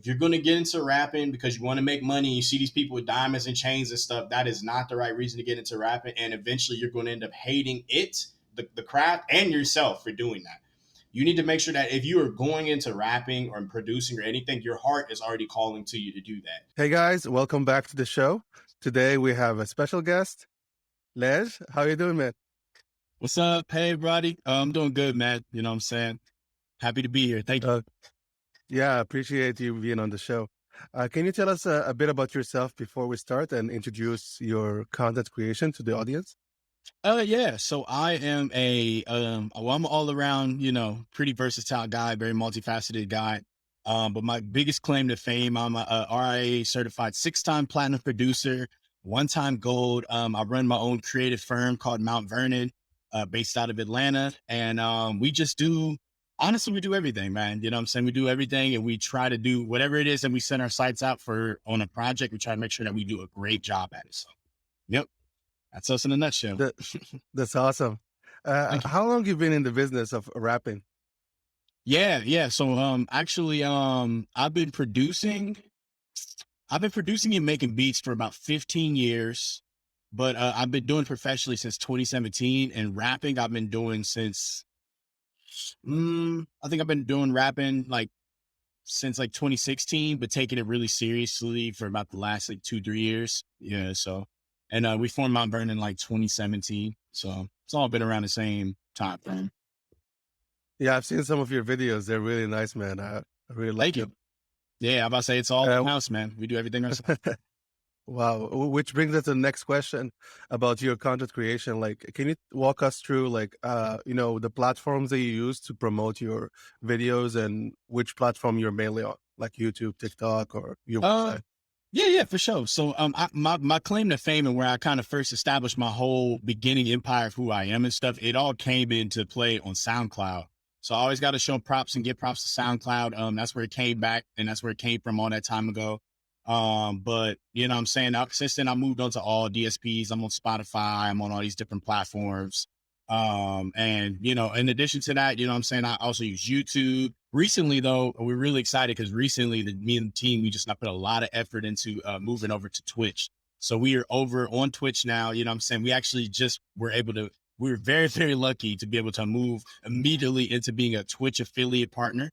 if you're going to get into rapping because you want to make money, you see these people with diamonds and chains and stuff, that is not the right reason to get into rapping. And eventually you're going to end up hating it, the craft, and yourself for doing that. You need to make sure that if you are going into rapping or producing or anything, your heart is already calling to you to do that. Hey guys, welcome back to the show. Today we have a special guest, Lege. How you doing, man? What's up? Hey, everybody. I'm doing good, man. You know what I'm saying? Happy to be here. Thank you. Yeah, appreciate you being on the show. Can you tell us a bit about yourself before we start and introduce your content creation to the audience? Yeah. So I am I'm an all around, pretty versatile guy, very multifaceted guy. But my biggest claim to fame, I'm a RIA certified 6-time platinum producer, 1-time gold. I run my own creative firm called Mount Vernon, based out of Atlanta. And we just honestly, we do everything, man. You know what I'm saying? We do everything and we try to do whatever it is that we send our sites out for on a project. We try to make sure that we do a great job at it. So, yep. That's us in a nutshell. That's awesome. How long you been in the business of rapping? Yeah. So, actually, I've been producing and making beats for about 15 years, but I've been doing professionally since 2017, and rapping I've been doing since, I think I've been doing rapping since 2016, but taking it really seriously for about the last 2-3 years. Yeah. So, and we formed Mount Vernon in 2017. So it's all been around the same time frame. Yeah, I've seen some of your videos. They're really nice, man. I really like it. Yeah, I'm about to say it's all in-house, man. We do everything ourselves. Wow. Which brings us to the next question about your content creation. Can you walk us through the platforms that you use to promote your videos and which platform you're mainly on, like YouTube, TikTok, or your website? Yeah, for sure. So, my claim to fame and where I kind of first established my whole beginning empire of who I am and stuff, it all came into play on SoundCloud. So I always got to show props and give props to SoundCloud. That's where it came back and that's where it came from all that time ago. But you know what I'm saying? Since then I moved on to all DSPs. I'm on Spotify. I'm on all these different platforms. And in addition to that, you know what I'm saying? I also use YouTube. Recently though, we're really excited because recently me and the team, we just put a lot of effort into moving over to Twitch. So we are over on Twitch now. You know what I'm saying? We actually we're very, very lucky to be able to move immediately into being a Twitch affiliate partner.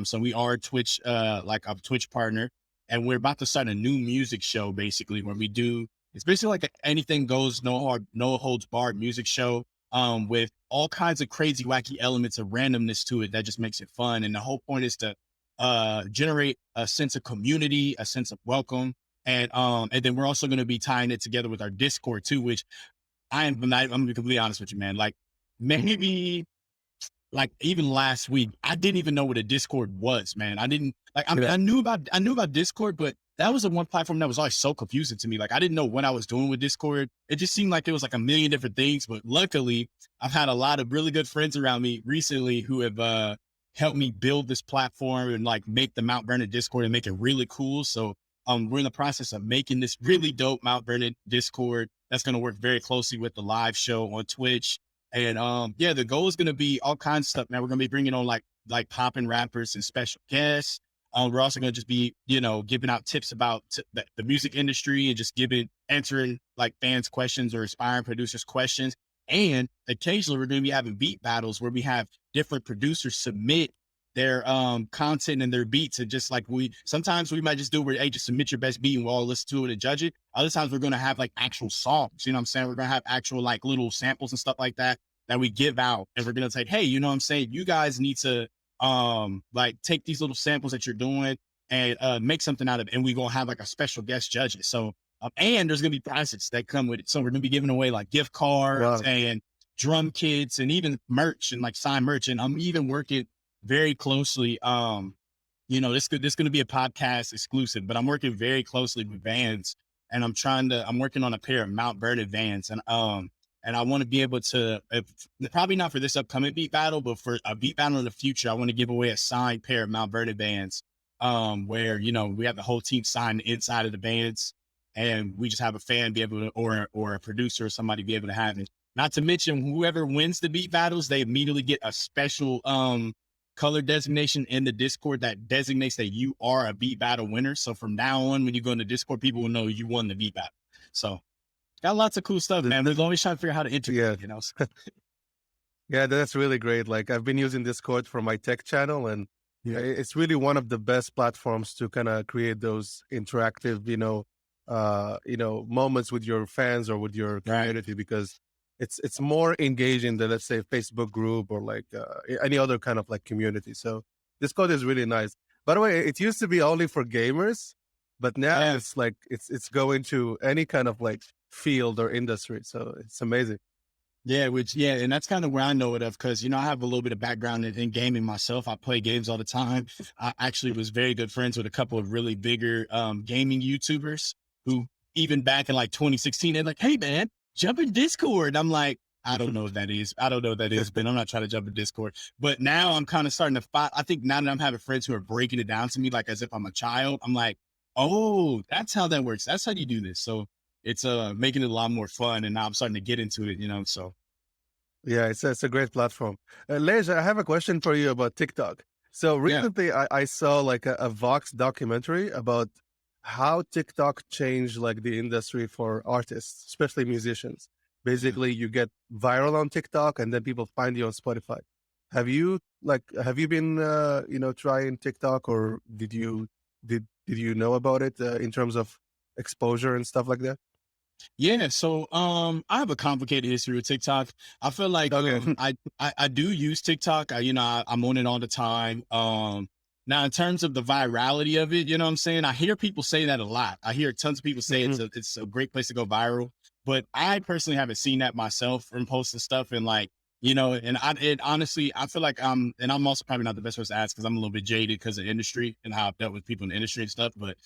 So we are Twitch, a Twitch partner, and we're about to start a new music show basically where it's basically like anything goes, no holds barred music show. With all kinds of crazy, wacky elements of randomness to it that just makes it fun. And the whole point is to generate a sense of community, a sense of welcome. And then we're also going to be tying it together with our Discord too, which I'm going to be completely honest with you, man. Maybe even last week, I didn't even know what a Discord was, man. I didn't I knew about Discord, but that was the one platform that was always so confusing to me. I didn't know what I was doing with Discord. It just seemed like it was a million different things. But luckily, I've had a lot of really good friends around me recently who have helped me build this platform and make the Mount Vernon Discord and make it really cool. So we're in the process of making this really dope Mount Vernon Discord that's going to work very closely with the live show on Twitch. And the goal is going to be all kinds of stuff, man. We're going to be bringing on like popping rappers and special guests. We're also going to just be, giving out tips about the music industry and just answering fans' questions or aspiring producers' questions. And occasionally we're going to be having beat battles where we have different producers submit their content and their beats. And just sometimes we might just do where, hey, just submit your best beat and we'll all listen to it and judge it. Other times we're going to have actual songs, you know what I'm saying? We're going to have actual little samples and stuff like that we give out. And we're going to say, hey, you know what I'm saying? You guys need to take these little samples that you're doing and make something out of it. And we're going to have a special guest judge it. So, and there's going to be prizes that come with it. So we're going to be giving away gift cards and drum kits and even merch and signed merch. And I'm even working very closely. This going to be a podcast exclusive, but I'm working very closely with Vans, and I'm working on a pair of Mount Vernon Vans, and I want to be able to, probably not for this upcoming beat battle, but for a beat battle in the future, I want to give away a signed pair of Mount Vernon Vans, where we have the whole team sign the inside of the Vans, and we just have a fan be able to, or a producer or somebody be able to have it. Not to mention, whoever wins the beat battles, they immediately get a special color designation in the Discord that designates that you are a beat battle winner. So from now on, when you go into Discord, people will know you won the beat battle. So got lots of cool stuff, man. They're always trying to figure out how to integrate, you know. Yeah, that's really great. Like I've been using Discord for my tech channel, and it's really one of the best platforms to kind of create those interactive, moments with your fans or with your community, because it's more engaging than, let's say, Facebook group or like any other kind of like community. So Discord is really nice. By the way, it used to be only for gamers, but now it's like it's going to any kind of like field or industry. So it's amazing. Yeah, and that's kind of where I know it of, because, I have a little bit of background in gaming myself. I play games all the time. I actually was very good friends with a couple of really bigger gaming YouTubers who, even back in like 2016, they're like, hey, man, jump in Discord. I'm like, I don't know what that is. I don't know what that is, but I'm not trying to jump in Discord. But now I'm kind of starting to fight. I think now that I'm having friends who are breaking it down to me, like as if I'm a child, I'm like, oh, that's how that works. That's how you do this. So it's making it a lot more fun, and now I'm starting to get into it, so. Yeah, it's a great platform. Lege, I have a question for you about TikTok. So recently I saw like a Vox documentary about how TikTok changed like the industry for artists, especially musicians. Basically, you get viral on TikTok and then people find you on Spotify. Have you been trying TikTok, or did you know about it in terms of exposure and stuff like that? Yeah, so I have a complicated history with TikTok. I feel like I do use TikTok. I'm on it all the time. Now in terms of the virality of it, you know what I'm saying? I hear people say that a lot. I hear tons of people say it's a great place to go viral, but I personally haven't seen that myself from posting stuff, and like, and honestly, I feel like and I'm also probably not the best person to ask because I'm a little bit jaded because of industry and how I've dealt with people in the industry and stuff, but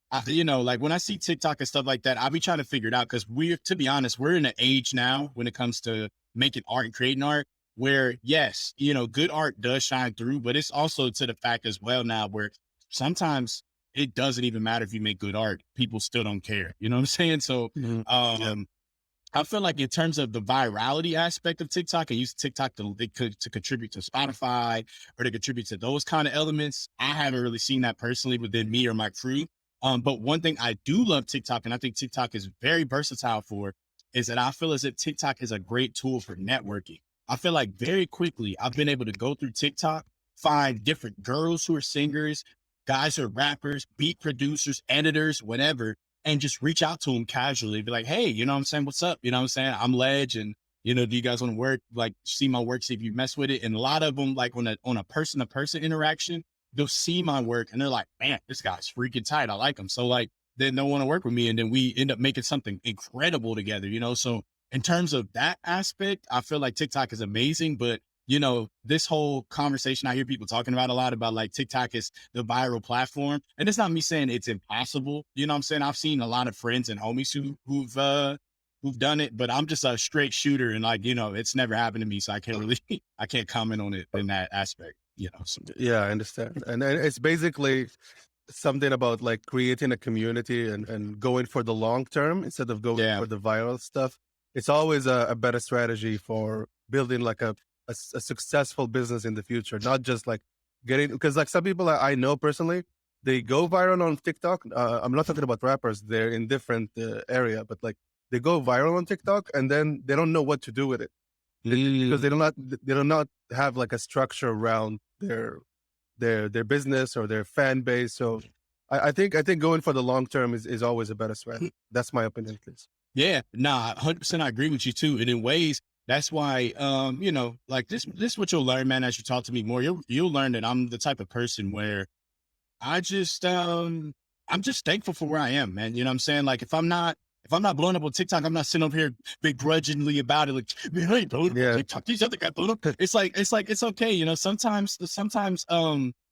like when I see TikTok and stuff like that, I'll be trying to figure it out, because to be honest, we're in an age now when it comes to making art and creating art where, yes, good art does shine through, but it's also to the fact as well now where sometimes it doesn't even matter if you make good art. People still don't care. You know what I'm saying? So, I feel like in terms of the virality aspect of TikTok, I use TikTok to contribute to Spotify or to contribute to those kind of elements. I haven't really seen that personally within me or my crew. But one thing I do love TikTok, and I think TikTok is very versatile for, is that I feel as if TikTok is a great tool for networking. I feel like very quickly I've been able to go through TikTok, find different girls who are singers, guys who are rappers, beat producers, editors, whatever, and just reach out to them casually, be like, hey, you know what I'm saying? What's up? You know what I'm saying? I'm Ledge, and do you guys want to work? Like, see my work, see if you mess with it. And a lot of them, like on a person to person interaction, they'll see my work and they're like, man, this guy's freaking tight. I like him. So like, then they'll want to work with me, and then we end up making something incredible together, So in terms of that aspect, I feel like TikTok is amazing, but this whole conversation I hear people talking about a lot about like TikTok is the viral platform. And it's not me saying it's impossible. You know what I'm saying? I've seen a lot of friends and homies who've done it, but I'm just a straight shooter, and like, it's never happened to me. So I can't comment on it in that aspect, So. Yeah, I understand. And it's basically something about like creating a community and going for the long term instead of going for the viral stuff. It's always a better strategy for building like a successful business in the future, not just like because like some people I know personally, they go viral on TikTok. I'm not talking about rappers. They're in different area, but like they go viral on TikTok and then they don't know what to do with it because they do not have like a structure around their business or their fan base. So I think going for the long term is always a better strategy. That's my opinion, at least. Yeah, 100%. I agree with you too. And in ways, that's why, like this is what you'll learn, man, as you talk to me more. You'll learn that I'm the type of person where I'm just thankful for where I am, man. You know what I'm saying? Like if I'm not blowing up on TikTok, I'm not sitting up here begrudgingly about it. Like, man, I ain't blowing up on TikTok. These other guys blowing up. It's like, it's okay. Sometimes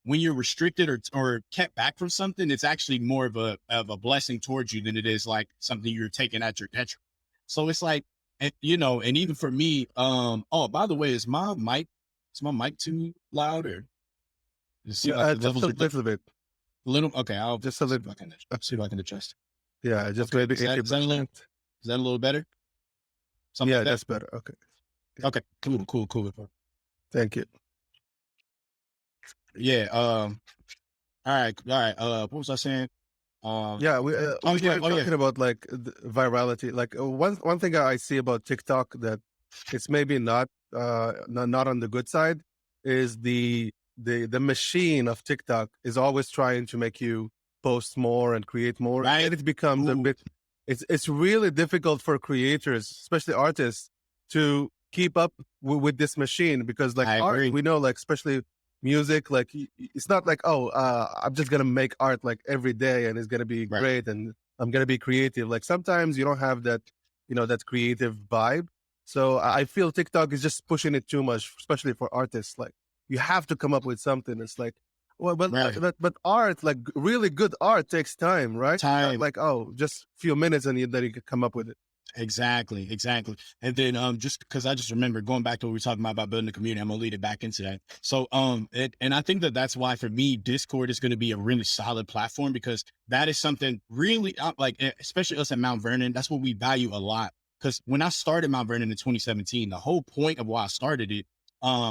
when you're restricted or kept back from something, it's actually more of a blessing towards you than it is like something you're taking at your detriment. So it's like, and even for me, oh, by the way, is my mic too loud, or just a little bit? Okay, I'll just see if I can adjust. Yeah, just maybe 80%. Is that a little better? Something that's better. Okay. Okay, cool. Thank you. Yeah. All right. All right. What was I saying? Yeah, Oh yeah. we're Oh yeah. talking about like virality. Like one thing I see about TikTok that it's maybe not on the good side is the machine of TikTok is always trying to make you post more and create more, Right. and it becomes a Ooh, bit. It's really difficult for creators, especially artists, to keep up with this machine because like I art, agree. we know like especially music, like it's not like, oh, I'm just gonna make art like every day and it's gonna be Right. great and I'm gonna be creative. Like sometimes you don't have that, that creative vibe. So I feel TikTok is just pushing it too much, especially for artists. Like you have to come up with something. It's like, well, Right. but art, like really good art, takes time, right? Not Time. like, oh, just few minutes and then you can come up with it. Exactly, exactly. And then just because I just remember going back to what we were talking about building a community, I'm gonna lead it back into that. So and I think that that's why for me Discord is going to be a really solid platform because that is something really like especially us at Mount Vernon, that's what we value a lot. Because when I started Mount Vernon in 2017, the whole point of why I started it,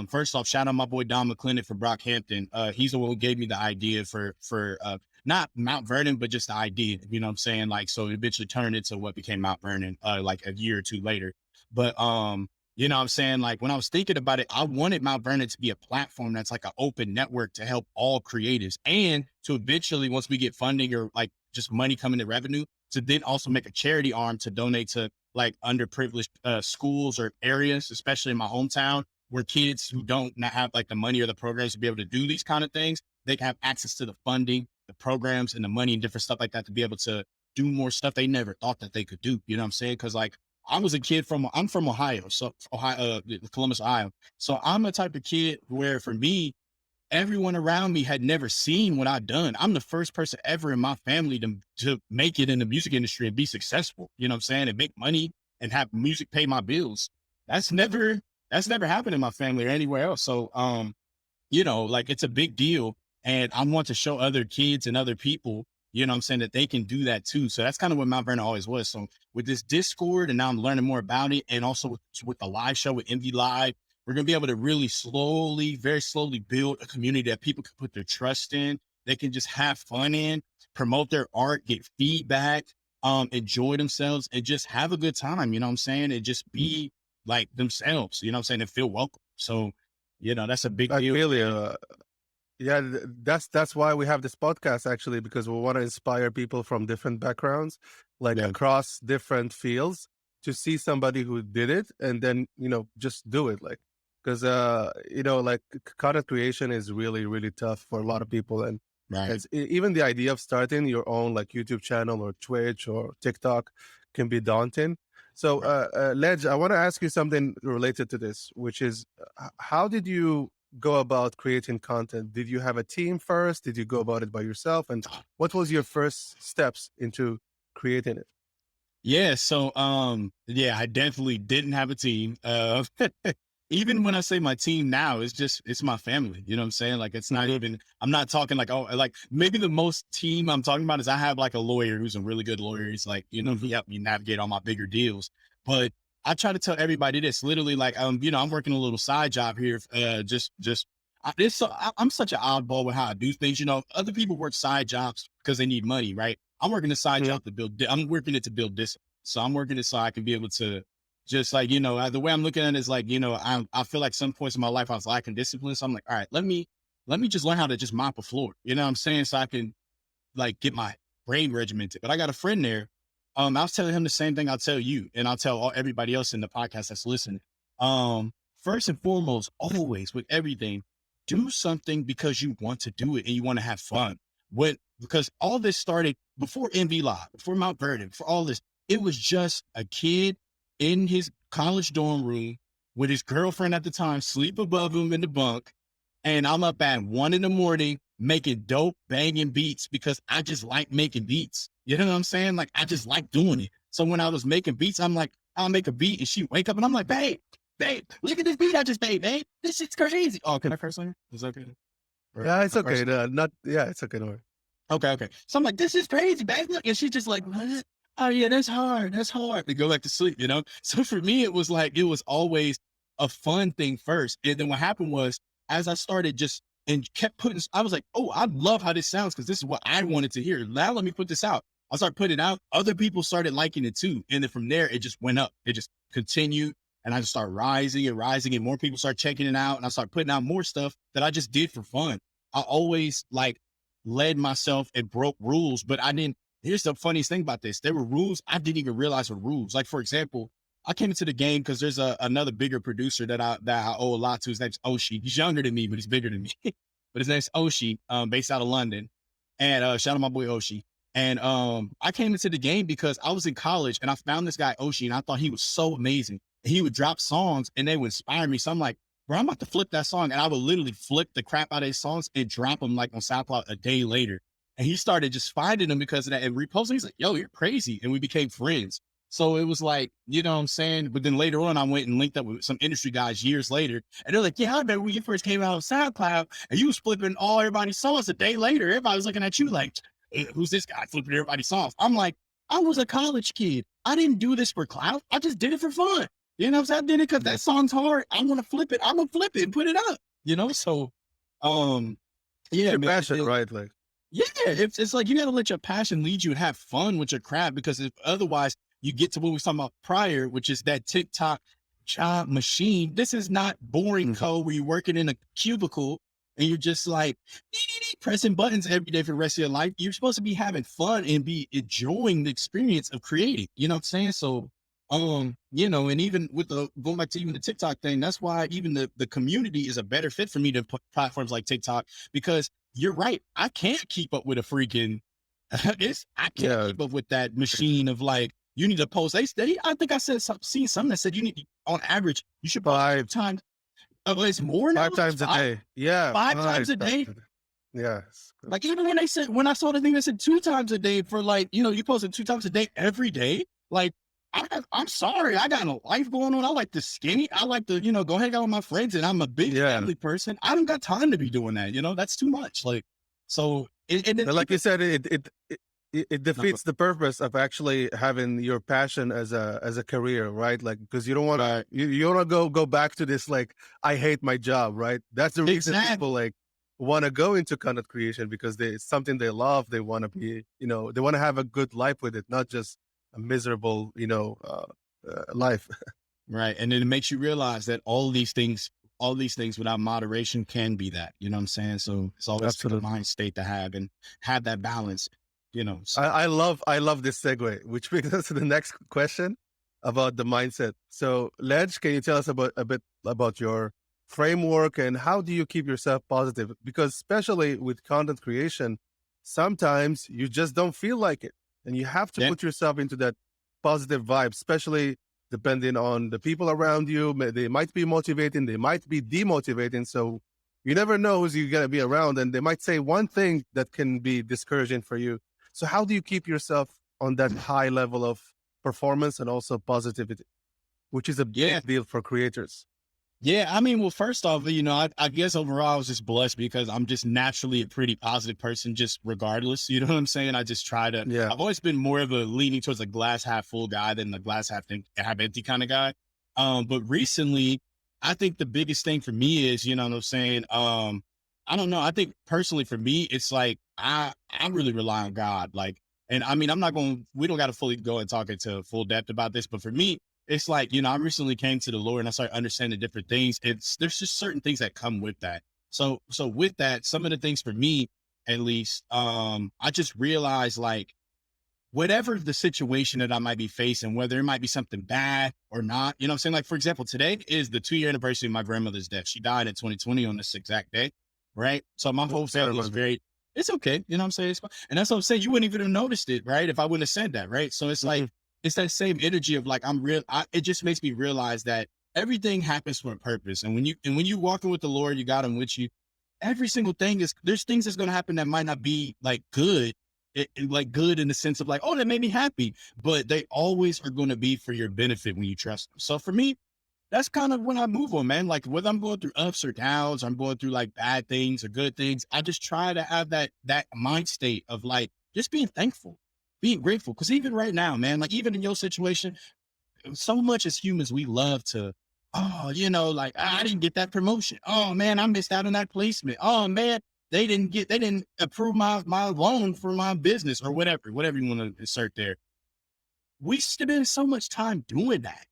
first off, shout out my boy Don McClendon for Brockhampton. He's the one who gave me the idea for not Mount Vernon, but just the idea, you know what I'm saying? Like, so it eventually turned into what became Mount Vernon, like a year or two later. But, you know what I'm saying? Like when I was thinking about it, I wanted Mount Vernon to be a platform that's like an open network to help all creatives and to eventually, once we get funding or like just money coming to revenue, to then also make a charity arm to donate to like underprivileged schools or areas, especially in my hometown, where kids who don't not have like the money or the programs to be able to do these kind of things, they can have access to the funding, the programs and the money and different stuff like that to be able to do more stuff they never thought that they could do. You know what I'm saying? Cause like I was a kid I'm from Ohio. So Ohio, Columbus, Ohio. So I'm a type of kid where for me, everyone around me had never seen what I've done. I'm the first person ever in my family to make it in the music industry and be successful. You know what I'm saying? And make money and have music pay my bills. That's never, that's never happened in my family or anywhere else. So, like it's a big deal. And I want to show other kids and other people, you know what I'm saying, that they can do that too. So that's kind of what Mount Vernon always was. So with this Discord, and now I'm learning more about it, and also with the live show with MV Live, we're going to be able to really slowly, very slowly build a community that people can put their trust in. They can just have fun in, promote their art, get feedback, enjoy themselves, and just have a good time. You know what I'm saying? And just be like themselves, you know what I'm saying? And feel welcome. So, that's a big I deal. feel you. Yeah, that's why we have this podcast actually, because we want to inspire people from different backgrounds, like Yeah. across different fields, to see somebody who did it and then just do it. Like, because like content creation is really really tough for a lot of people, and Right. even the idea of starting your own like YouTube channel or Twitch or TikTok can be daunting. So, Ledge, I want to ask you something related to this, which is, how did you go about creating content? Did you have a team first? Did you go about it by yourself? And what was your first steps into creating it? Yeah. So, yeah, I definitely didn't have a team. Even when I say my team now, it's my family. You know what I'm saying? Like, it's not even, I'm not talking like, oh, like maybe the most team I'm talking about is I have like a lawyer who's a really good lawyer. He's like, he helped me navigate all my bigger deals. But I try to tell everybody this literally like, I'm working a little side job here. I'm such an oddball with how I do things. Other people work side jobs because they need money, right? I'm working a side job to I'm working it to build discipline. So I'm working it so I can be able to just like, the way I'm looking at it is like, I feel like some points in my life I was lacking discipline. So I'm like, all right, let me just learn how to just mop a floor. You know what I'm saying? So I can like get my brain regimented. But I got a friend there. I was telling him the same thing I'll tell you, and I'll tell everybody else in the podcast that's listening. First and foremost, always with everything, do something because you want to do it and you want to have fun. Because all this started before MV Live, before Mount Vernon, for all this, it was just a kid in his college dorm room with his girlfriend at the time, sleep above him in the bunk. And I'm up at 1 a.m. making dope banging beats because I just like making beats. You know what I'm saying? Like, I just like doing it. So when I was making beats, I'm like, I'll make a beat and she wake up and I'm like, babe, look at this beat I just made, babe. This shit's crazy. Oh, can I curse on here? Is that okay? Yeah, it's okay. It's okay. Don't worry. Okay. So I'm like, this is crazy, babe. Look. And she's just like, what? Oh yeah, that's hard. That's hard. To go back to sleep, So for me, it was always a fun thing first. And then what happened was, as I started just and kept putting, I was like, oh, I love how this sounds because this is what I wanted to hear. Now let me put this out. I started putting it out. Other people started liking it too. And then from there, it just went up. It just continued. And I just started rising and rising, and more people start checking it out. And I started putting out more stuff that I just did for fun. I always like led myself and broke rules, but I didn't. Here's the funniest thing about this. There were rules I didn't even realize were rules. Like, for example, I came into the game because there's another bigger producer that I owe a lot to. His name's Oshi. He's younger than me, but he's bigger than me. But his name's Oshi, based out of London. And shout out my boy Oshi. And I came into the game because I was in college and I found this guy Oshi, and I thought he was so amazing. He would drop songs and they would inspire me. So I'm like, bro, I'm about to flip that song. And I would literally flip the crap out of his songs and drop them like on SoundCloud a day later. And he started just finding them because of that and reposting. He's like, yo, you're crazy. And we became friends. So it was like, you know what I'm saying? But then later on, I went and linked up with some industry guys years later. And they're like, yeah, I remember when you first came out on SoundCloud and you was flipping all everybody's songs a day later. Everybody was looking at you like, who's this guy flipping everybody's songs? I'm like, I was a college kid. I didn't do this for clout. I just did it for fun. You know what I'm saying? I did it because that song's hard. I'm going to flip it. I'm going to flip it and put it up, you know? So, yeah. Your passion, right? Like, yeah, it's like you got to let your passion lead you and have fun with your craft, because if otherwise you get to what we were talking about prior, which is that TikTok job machine. This is not boring code where you're working in a cubicle and you're just like pressing buttons every day for the rest of your life. You're supposed to be having fun and be enjoying the experience of creating, you know what I'm saying? So, you know, and even with going back to even the TikTok thing, that's why even the community is a better fit for me to put platforms like TikTok, because you're right. I can't keep up with a freaking, I can't keep up with that machine of like, you need to post. I think I said seen something that said you need, on average, you should post 5 times. Oh, it's more now? 5 times a day. Yeah. 5 times a day. Yes. Like even when I saw the thing that said 2 times a day for like, you know, you posted 2 times a day every day. Like, I'm sorry, I got a life going on. I like to skinny. I like to, you know, go hang out with my friends, and I'm a big family person. I don't got time to be doing that. You know, that's too much. Like, so, like you said, it defeats the purpose of actually having your passion as a career, right? Like, because you don't want to, you want to go back to this, like, I hate my job, right? That's the reason people like want to go into content creation, because it's something they love. They want to be, you know, they want to have a good life with it, not just a miserable, you know, life. Right. And then it makes you realize that all these things without moderation can be that, you know what I'm saying? So it's always a mind state to have, and have that balance, you know. So. I love this segue, which brings us to the next question about the mindset. So Lege, can you tell us a bit about your framework and how do you keep yourself positive? Because especially with content creation, sometimes you just don't feel like it. And you have to put yourself into that positive vibe, especially depending on the people around you. They might be motivating, they might be demotivating. So you never know who's you're going to be around, and they might say one thing that can be discouraging for you. So how do you keep yourself on that high level of performance and also positivity, which is a big deal for creators? Yeah, I mean, well, first off, you know, I guess overall I was just blessed because I'm just naturally a pretty positive person, just regardless. You know what I'm saying? I just try to, I've always been more of a leaning towards a glass half full guy than the glass half empty kind of guy. But recently, I think the biggest thing for me is, you know what I'm saying? I don't know. I think personally for me, it's like, I really rely on God. Like, and I mean, we don't got to fully go and talk into full depth about this, but for me, it's like, you know, I recently came to the Lord and I started understanding different things. There's just certain things that come with that. So with that, some of the things for me, at least, I just realized, like, whatever the situation that I might be facing, whether it might be something bad or not, you know what I'm saying? Like, for example, today is the 2-year anniversary of my grandmother's death. She died in 2020 on this exact day. Right. So my whole family was it's okay. You know what I'm saying? It's fine. And that's what I'm saying. You wouldn't even have noticed it, right? If I wouldn't have said that. Right. So it's like, it's that same energy of like, it just makes me realize that everything happens for a purpose. And when you walking with the Lord, you got him with you. Every single thing there's things that's going to happen that might not be like good, like good in the sense of like, oh, that made me happy, but they always are going to be for your benefit when you trust them. So for me, that's kind of when I move on, man. Like whether I'm going through ups or downs, I'm going through like bad things or good things, I just try to have that mind state of like, just being thankful, being grateful. Cause even right now, man, like even in your situation, so much as humans, we love to oh, you know, like I didn't get that promotion. Oh man, I missed out on that placement. Oh man, they didn't approve my loan for my business or whatever you want to insert there. We spend so much time doing that,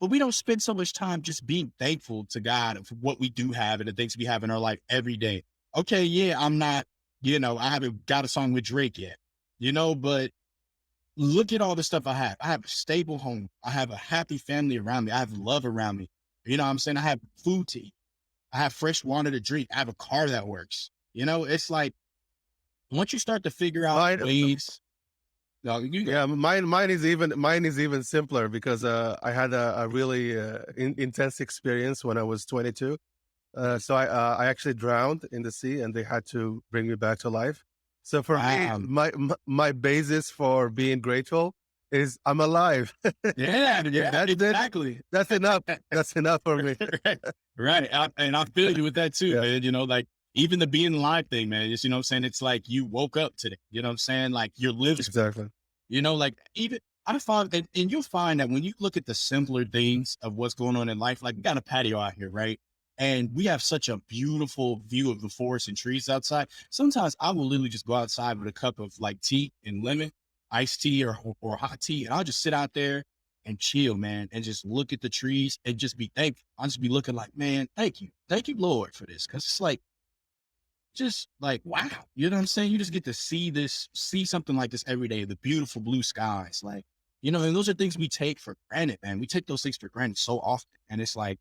but we don't spend so much time just being thankful to God for what we do have and the things we have in our life every day. Okay, yeah, I'm not, you know, I haven't got a song with Drake yet, you know, but look at all the stuff I have. I have a stable home. I have a happy family around me. I have love around me. You know what I'm saying? I have food to eat. I have fresh water to drink. I have a car that works. You know, it's like once you start to figure out ways. No, yeah, mine is even simpler because I had a really intense experience when I was 22. So I actually drowned in the sea, and they had to bring me back to life. So for me, my basis for being grateful is I'm alive. Yeah, exactly. That's enough. That's enough for me. Right. And I feel you with that too, man. You know, like even the being alive thing, man, just, you know what I'm saying? It's like you woke up today, you know what I'm saying? Like you're living. Exactly. You know, like even I find, and you'll find that when you look at the simpler things of what's going on in life, like we got a patio out here, right? And we have such a beautiful view of the forest and trees outside. Sometimes I will literally just go outside with a cup of like tea and lemon, iced tea or hot tea. And I'll just sit out there and chill, man, and just look at the trees and just be thankful. I'll just be looking like, man, thank you, Lord, for this. Cause it's like, just like, wow, you know what I'm saying? You just get to see something like this every day, the beautiful blue skies. Like, you know, and those are things we take for granted, man. We take those things for granted so often. And it's like,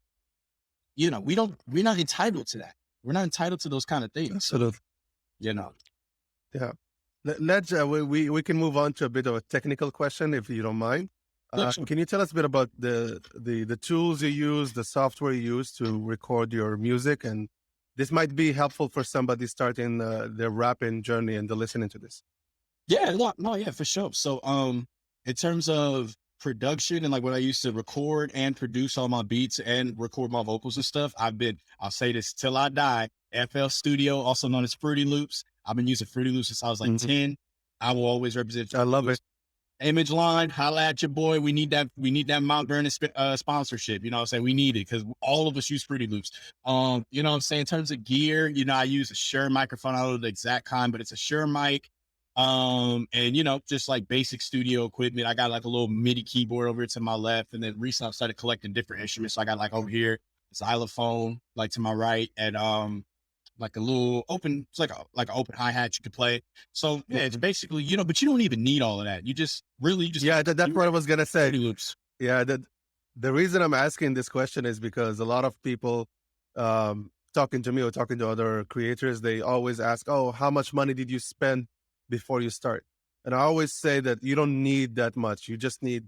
you know, we're not entitled to that. We're not entitled to those kind of things. Absolutely. You know. Yeah. Let's we can move on to a bit of a technical question if you don't mind. Sure. Can you tell us a bit about the tools you use, the software you use to record your music? And this might be helpful for somebody starting their rapping journey and they're listening to this. Yeah, no, yeah, for sure. So, in terms of production and like what I used to record and produce all my beats and record my vocals and stuff, I'll say this till I die, FL Studio, also known as Fruity Loops. I've been using Fruity Loops since I was like 10. I will always represent. I love it. Image Line, holla at your boy. We need that Mount Vernon sponsorship. You know what I'm saying? We need it because all of us use Fruity Loops. You know what I'm saying? In terms of gear, you know, I use a Shure microphone. I don't know the exact kind, but it's a Shure mic. And you know, just like basic studio equipment. I got like a little MIDI keyboard over to my left. And then recently I started collecting different instruments. So I got like over here, xylophone, like to my right, and like a little open, it's like an open hi-hat you could play. So yeah, it's basically, you know, but you don't even need all of that. You just yeah, that's what I was gonna say. Loops. Yeah, the reason I'm asking this question is because a lot of people talking to me or talking to other creators, they always ask, oh, how much money did you spend before you start? And I always say that you don't need that much. You just need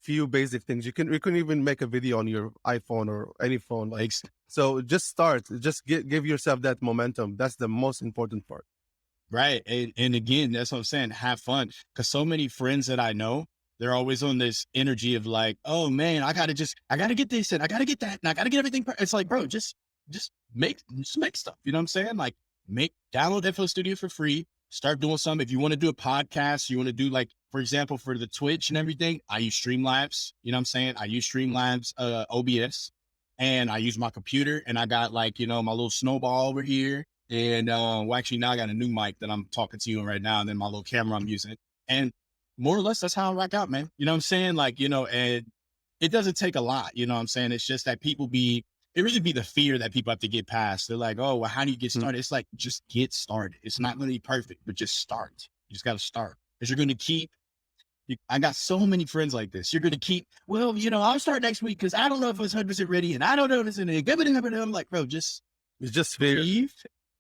few basic things. You can even make a video on your iPhone or any phone. Like, so just start. Just give yourself that momentum. That's the most important part. Right. And again, that's what I'm saying. Have fun. Because so many friends that I know, they're always on this energy of like, oh man, I gotta get this and I gotta get that and I gotta get everything. It's like, bro, just make stuff. You know what I'm saying? Like download FL Studio for free. Start doing something. If you want to do a podcast, you want to do like, for example, for the Twitch and everything, I use Streamlabs. You know what I'm saying? I use Streamlabs, OBS, and I use my computer and I got like, you know, my little snowball over here. And well, actually now I got a new mic that I'm talking to you on right now. And then my little camera I'm using. And more or less, that's how I rock out, man. You know what I'm saying? Like, you know, and it doesn't take a lot. You know what I'm saying? It's just that it really be the fear that people have to get past. They're like, oh, well, how do you get started? It's like, just get started. It's not going to be perfect, but just start. You just got to start. Because you're going to I got so many friends like this. You're going to well, you know, I'll start next week because I don't know if it's 100% ready and I don't know if it's in it. I'm like, bro, just breathe.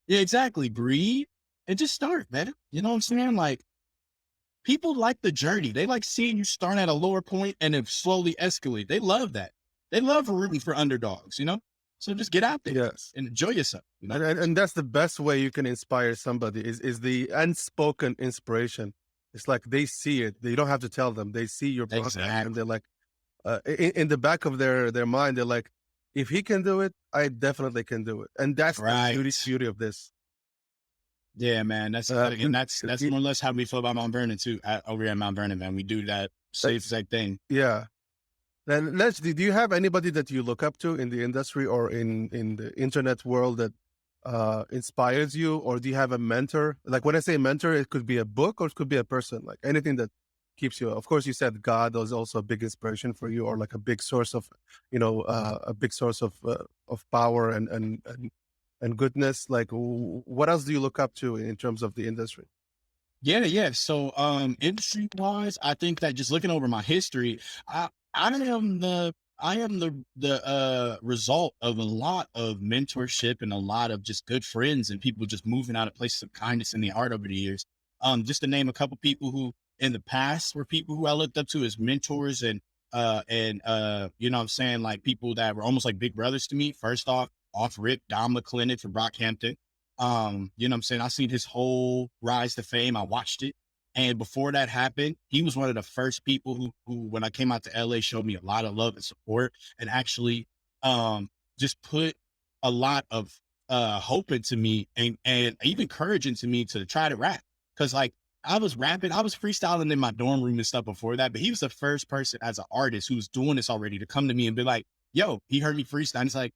Yeah, exactly. Breathe and just start, man. You know what I'm saying? Like, people like the journey. They like seeing you start at a lower point and then slowly escalate. They love that. They love rooting for underdogs, you know? So just get out there and enjoy yourself. You know? And that's the best way you can inspire somebody is the unspoken inspiration. It's like they see it. You don't have to tell them. They see your process and they're like, in the back of their mind, they're like, if he can do it, I definitely can do it. And that's the beauty of this. Yeah, man. That's more or less how we feel about Mount Vernon too. Over here at Mount Vernon, man. We do that same exact thing. Yeah. Then do you have anybody that you look up to in the industry or in the internet world that inspires you, or do you have a mentor? Like when I say mentor, it could be a book or it could be a person, like anything that keeps you. Of course, you said God was also a big inspiration for you, or like a big source of, a big source of power and goodness. Like, what else do you look up to in terms of the industry? Yeah. So, industry wise, I think that just looking over my history, I am the result of a lot of mentorship and a lot of just good friends and people just moving out of places of kindness in the art over the years. Just to name a couple people who in the past were people who I looked up to as mentors you know what I'm saying, like people that were almost like big brothers to me. First off rip, Don McClendon from Brockhampton. You know what I'm saying? I seen his whole rise to fame. I watched it. And before that happened, he was one of the first people who when I came out to LA, showed me a lot of love and support and actually just put a lot of hope into me and even courage into me to try to rap. Cause like I was rapping, I was freestyling in my dorm room and stuff before that, but he was the first person as an artist who was doing this already to come to me and be like, yo, he heard me freestyle. And it's like,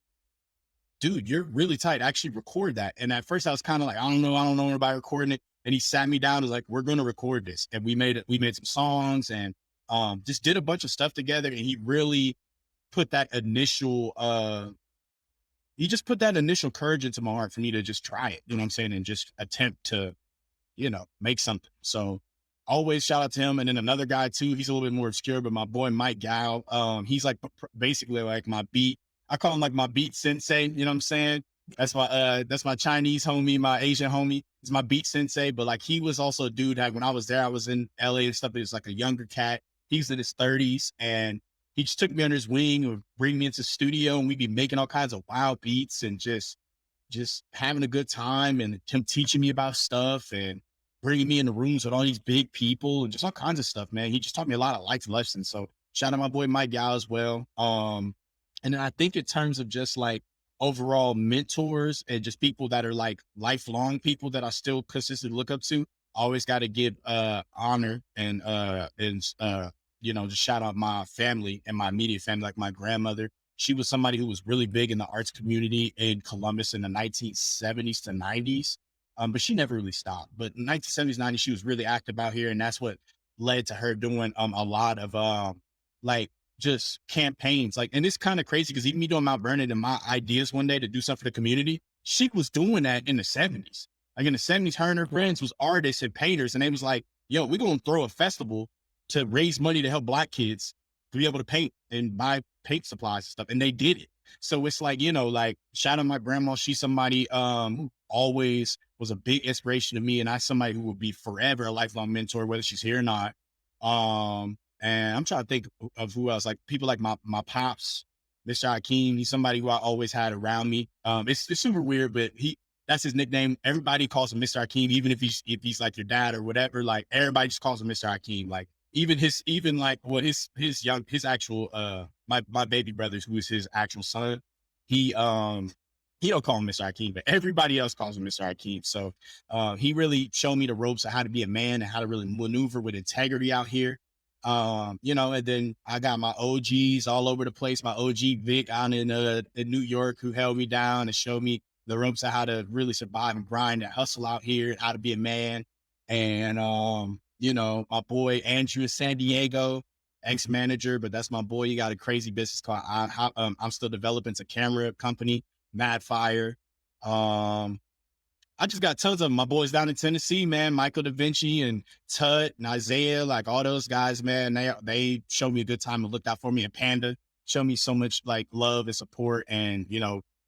dude, you're really tight. Actually record that. And at first I was kind of like, I don't know anybody recording it. And he sat me down and was like, we're going to record this. And we made some songs and just did a bunch of stuff together. And he really put that initial, he just put that initial courage into my heart for me to just try it, you know what I'm saying? And just attempt to, make something. So always shout out to him. And then another guy too, he's a little bit more obscure, but my boy, Mike Gal, he's like basically like my beat. I call him like my beat sensei, you know what I'm saying? That's my Chinese homie, my Asian homie. He's my beat sensei, but like he was also a dude that when I was there, I was in LA and stuff. He was like a younger cat. He's in his 30s and he just took me under his wing and bring me into the studio and we'd be making all kinds of wild beats and just having a good time and him teaching me about stuff and bringing me in the rooms with all these big people and just all kinds of stuff, man. He just taught me a lot of life lessons. So shout out my boy Mike Gal as well. And then I think in terms of just like overall mentors and just people that are like lifelong people that I still consistently look up to, I always got to give honor and just shout out my family and my immediate family, like my grandmother. She was somebody who was really big in the arts community in Columbus in the 1970s to 90s. But she never really stopped. But in 1970s, 90s, she was really active out here. And that's what led to her doing a lot of like just campaigns. Like, and it's kind of crazy because even me doing Mount Vernon and my ideas one day to do something for the community, she was doing that in the 70s. Like in the 70s, her and her friends was artists and painters. And they was like, yo, we're going to throw a festival to raise money to help Black kids to be able to paint and buy paint supplies and stuff. And they did it. So it's like, like shout out my grandma. She's somebody who always was a big inspiration to me. And I somebody who will be forever a lifelong mentor, whether she's here or not. And I'm trying to think of who else, like people like my pops, Mr. Hakeem. He's somebody who I always had around me. It's super weird, but that's his nickname. Everybody calls him Mr. Hakeem, even if he's like your dad or whatever. Like everybody just calls him Mr. Hakeem. Like his actual my baby brothers, who is his actual son, he don't call him Mr. Hakeem, but everybody else calls him Mr. Hakeem. So he really showed me the ropes of how to be a man and how to really maneuver with integrity out here. And then I got my OGs all over the place. My OG Vic out in New York, who held me down and showed me the ropes of how to really survive and grind and hustle out here, how to be a man. And my boy Andrew in San Diego, ex-manager, but that's my boy. He got a crazy business called I'm still developing. It's a camera company, Mad Fire. I just got tons of them. My boys down in Tennessee, man, Michael Da Vinci and Tut and Isaiah, like all those guys, man, they showed me a good time and looked out for me. And Panda showed me so much like love and support and,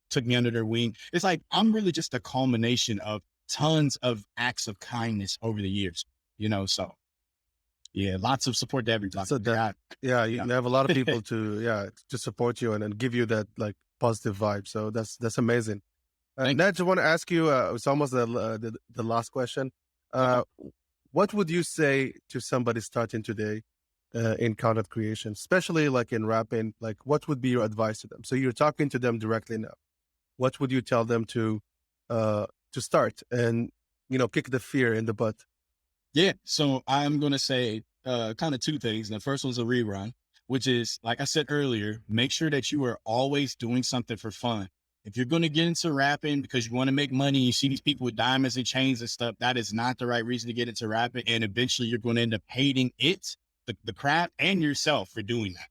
took me under their wing. It's like, I'm really just a culmination of tons of acts of kindness over the years, so yeah, lots of support to everybody. So you have a lot of people to support you and give you that like positive vibe. So that's amazing. Ned, I want to ask you, it's almost the last question. What would you say to somebody starting today in content creation, especially like in rapping? Like, what would be your advice to them? So you're talking to them directly now. What would you tell them to start and, kick the fear in the butt? Yeah. So I'm going to say kind of two things. The first one's a rerun. which is, like I said earlier, make sure that you are always doing something for fun. If you're going to get into rapping because you want to make money, you see these people with diamonds and chains and stuff, that is not the right reason to get into rapping. And eventually you're going to end up hating it, the craft, and yourself for doing that.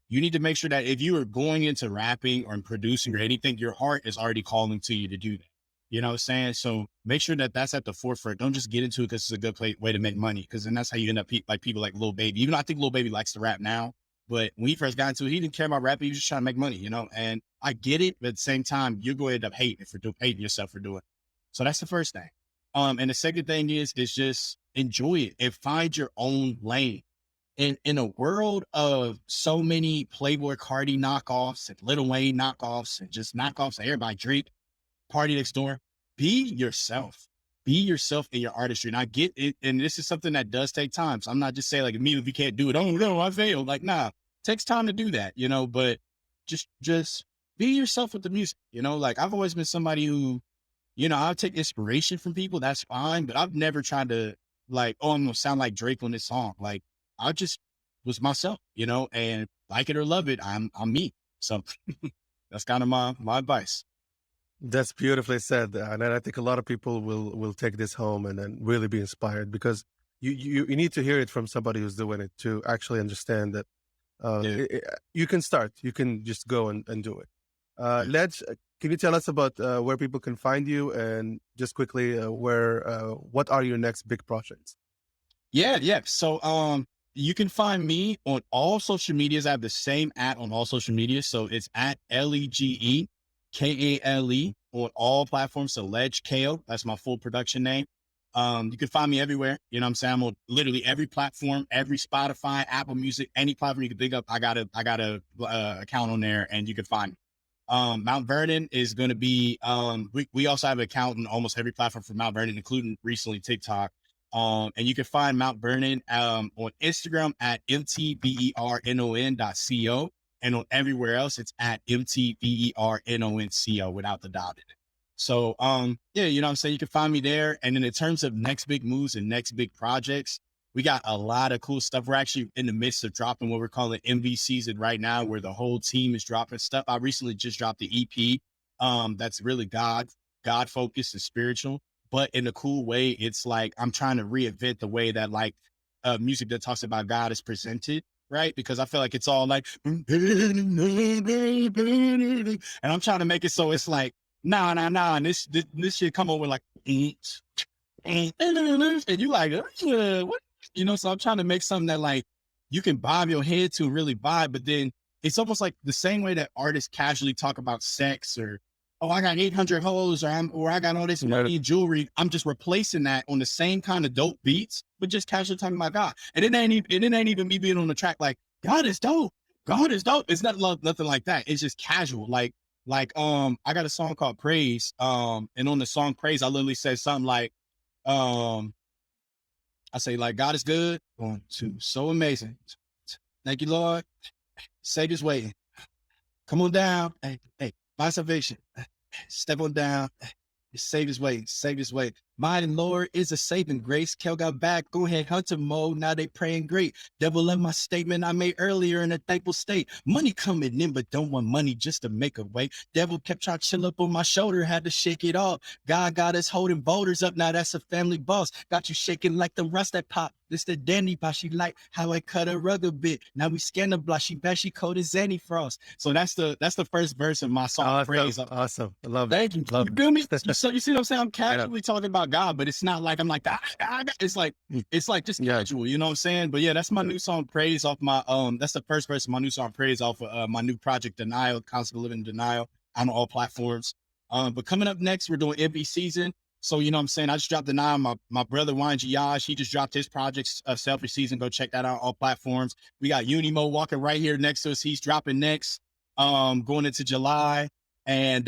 You need to make sure that if you are going into rapping or producing or anything, your heart is already calling to you to do that. You know what I'm saying? So make sure that that's at the forefront. Don't just get into it because it's a good way to make money. Because then that's how you end up like people like Lil Baby. Even though I think Lil Baby likes to rap now, but when he first got into it, he didn't care about rapping. He was just trying to make money, you know? And I get it, but at the same time, you're going to end up hating yourself for doing it. So that's the first thing. And the second thing is just enjoy it and find your own lane. In a world of so many Playboy Cardi knockoffs and Lil Wayne knockoffs and just knockoffs of everybody, Drake, Party Next Door, be yourself. Be yourself in your artistry. And I get it. And this is something that does take time. So I'm not just saying like immediately if you can't do it, oh no, I failed. Like, nah, it takes time to do that, you know, but just be yourself with the music, you know, like I've always been somebody who, you know, I'll take inspiration from people. That's fine. But I've never tried to like, oh, I'm going to sound like Drake on this song. Like I just was myself, you know, and like it or love it, I'm me. So that's kind of my advice. That's beautifully said, and I think a lot of people will take this home and then really be inspired, because you need to hear it from somebody who's doing it to actually understand that you can start, you can just go and do it. Lege, can you tell us about where people can find you, and just quickly what are your next big projects? Yeah. So you can find me on all social medias. I have the same @ on all social media, so it's at Lege Kale on all platforms. So Lege Kale, that's my full production name. You can find me everywhere. You know what I'm saying? I'm on literally every platform, every Spotify, Apple Music, any platform you can think of. I got a account on there, and you can find me. Mount Vernon is going to be, we also have an account on almost every platform for Mount Vernon, including recently TikTok. And you can find Mount Vernon on Instagram at mtvernon.co. And on everywhere else, it's at mtvernon.co without the dot in it. So, yeah, you know what I'm saying? You can find me there. And then in terms of next big moves and next big projects, we got a lot of cool stuff. We're actually in the midst of dropping what we're calling MV season right now, where the whole team is dropping stuff. I recently just dropped the EP. That's really God focused and spiritual, but in a cool way. It's like, I'm trying to reinvent the way that like music that talks about God is presented. Right? Because I feel like it's all like, and I'm trying to make it so it's like, nah. And this shit come over like, and you like, what? You know, so I'm trying to make something that like, you can bob your head to really vibe, but then it's almost like the same way that artists casually talk about sex or, oh, I got 800 hoes, or I got all this money and jewelry. I'm just replacing that on the same kind of dope beats, but just casually talking about God. And it ain't even me being on the track like, God is dope. God is dope. It's not nothing like that. It's just casual. Like I got a song called Praise. And on the song Praise, I literally said something like, I say like, God is good. 1, 2, so amazing. Thank you, Lord. Savior's waiting. Come on down. Hey, my salvation. Step on down. Savior's way. Mighty Lord is a saving grace. Kel got back. Go ahead, hunter mode. Now they praying great. Devil left my statement I made earlier in a thankful state. Money coming in, but don't want money just to make a way. Devil kept trying to chill up on my shoulder. Had to shake it off. God got us holding boulders up. Now that's a family boss. Got you shaking like the rust that pop. This the dandy boss. She like how I cut her rug a bit. Now we scan the block. She bet she cold as Zanny Frost. So that's the first verse of my song. Praise. Awesome. I love it. Thank you. Love You feel me? it. So you see what I'm saying? I'm casually talking about God, but it's not like I'm like, it's like just casual, you know what I'm saying? But yeah, that's my new song Praise off my, that's the first verse of my new song Praise off of my new project Denial, Concept of Living Denial, on all platforms. But coming up next, we're doing MV season. So, you know what I'm saying? I just dropped Denial. My brother, YG Yash, he just dropped his project, Selfish Season. Go check that out on all platforms. We got Unimo walking right here next to us. He's dropping next, going into July. And,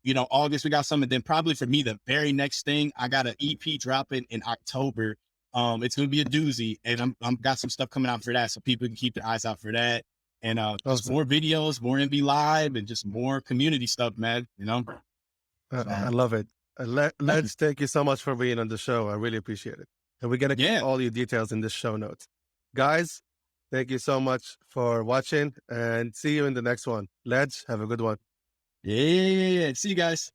you know, August, we got something. Then probably for me, the very next thing, I got an EP dropping in October. It's going to be a doozy, and I'm got some stuff coming out for that. So people can keep their eyes out for that. And just more videos, more MV live, and just more community stuff, man. You know, I love it. Let's thank you so much for being on the show. I really appreciate it. And we're going to keep all your details in the show notes. Guys, Thank you so much for watching, and see you in the next one. Ledge, have a good one. Yeah. See you guys.